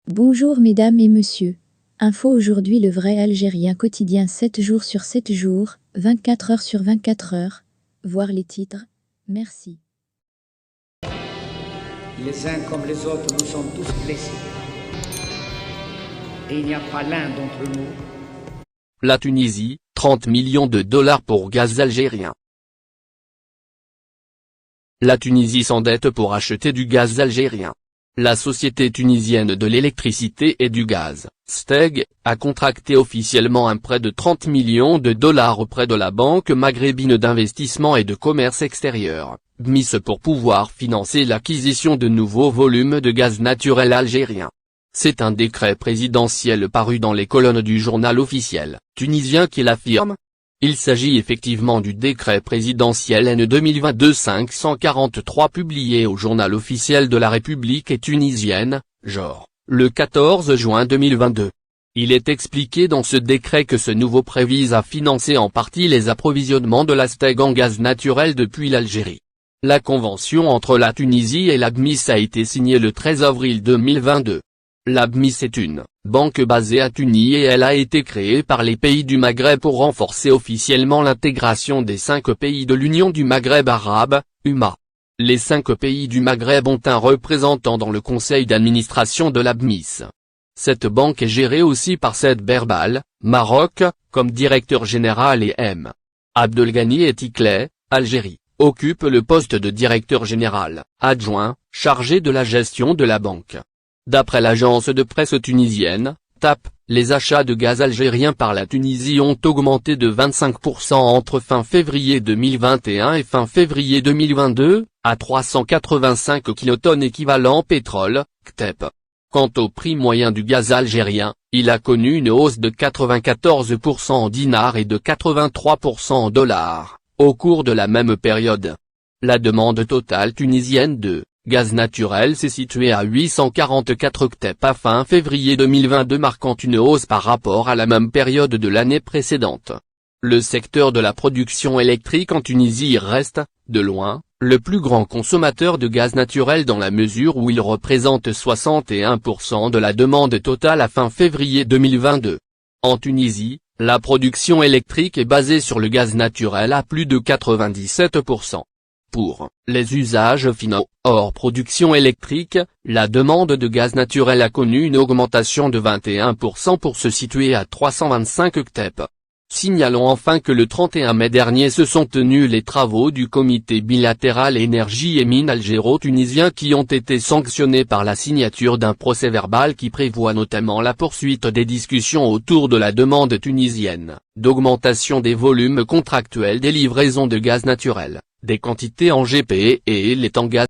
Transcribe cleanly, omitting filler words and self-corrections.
Bonjour mesdames et messieurs. Info aujourd'hui le vrai algérien quotidien 7 jours sur 7 jours, 24 heures sur 24 heures. Voir les titres. Merci. Les uns comme les autres, nous sommes tous blessés. Et il n'y a pas l'un d'entre nous. La Tunisie, 30 millions de dollars pour gaz algérien. La Tunisie s'endette pour acheter du gaz algérien. La Société tunisienne de l'électricité et du gaz, STEG, a contracté officiellement un prêt de 30 millions de dollars auprès de la Banque maghrébine d'investissement et de commerce extérieur, BMIS, pour pouvoir financer l'acquisition de nouveaux volumes de gaz naturel algérien. C'est un décret présidentiel paru dans les colonnes du journal officiel tunisien qui l'affirme. Il s'agit effectivement du décret présidentiel N 2022-543 publié au journal officiel de la République et tunisienne, genre, le 14 juin 2022. Il est expliqué dans ce décret que ce nouveau prêt vise à financer en partie les approvisionnements de la STEG en gaz naturel depuis l'Algérie. La convention entre la Tunisie et la BMIS a été signée le 13 avril 2022. La BMIS est une banque basée à Tunis et elle a été créée par les pays du Maghreb pour renforcer officiellement l'intégration des 5 pays de l'Union du Maghreb arabe, UMA. Les 5 pays du Maghreb ont un représentant dans le conseil d'administration de la BMIS. Cette banque est gérée aussi par Said Berbal, Maroc, comme directeur général et M. Abdelghani Etiklet, Algérie, occupe le poste de directeur général, adjoint, chargé de la gestion de la banque. D'après l'agence de presse tunisienne, TAP, les achats de gaz algérien par la Tunisie ont augmenté de 25% entre fin février 2021 et fin février 2022, à 385 kilotonnes équivalent pétrole, CTEP. Quant au prix moyen du gaz algérien, il a connu une hausse de 94% en dinars et de 83% en dollars, au cours de la même période. La demande totale tunisienne de gaz naturel s'est situé à 844 CTEP à fin février 2022, marquant une hausse par rapport à la même période de l'année précédente. Le secteur de la production électrique en Tunisie reste, de loin, le plus grand consommateur de gaz naturel dans la mesure où il représente 61% de la demande totale à fin février 2022. En Tunisie, la production électrique est basée sur le gaz naturel à plus de 97%. Pour les usages finaux, hors production électrique, la demande de gaz naturel a connu une augmentation de 21% pour se situer à 325 CTEP. Signalons enfin que le 31 mai dernier se sont tenus les travaux du comité bilatéral énergie et mines algéro-tunisien qui ont été sanctionnés par la signature d'un procès-verbal qui prévoit notamment la poursuite des discussions autour de la demande tunisienne, d'augmentation des volumes contractuels des livraisons de gaz naturel, des quantités en GP et les temps gaz.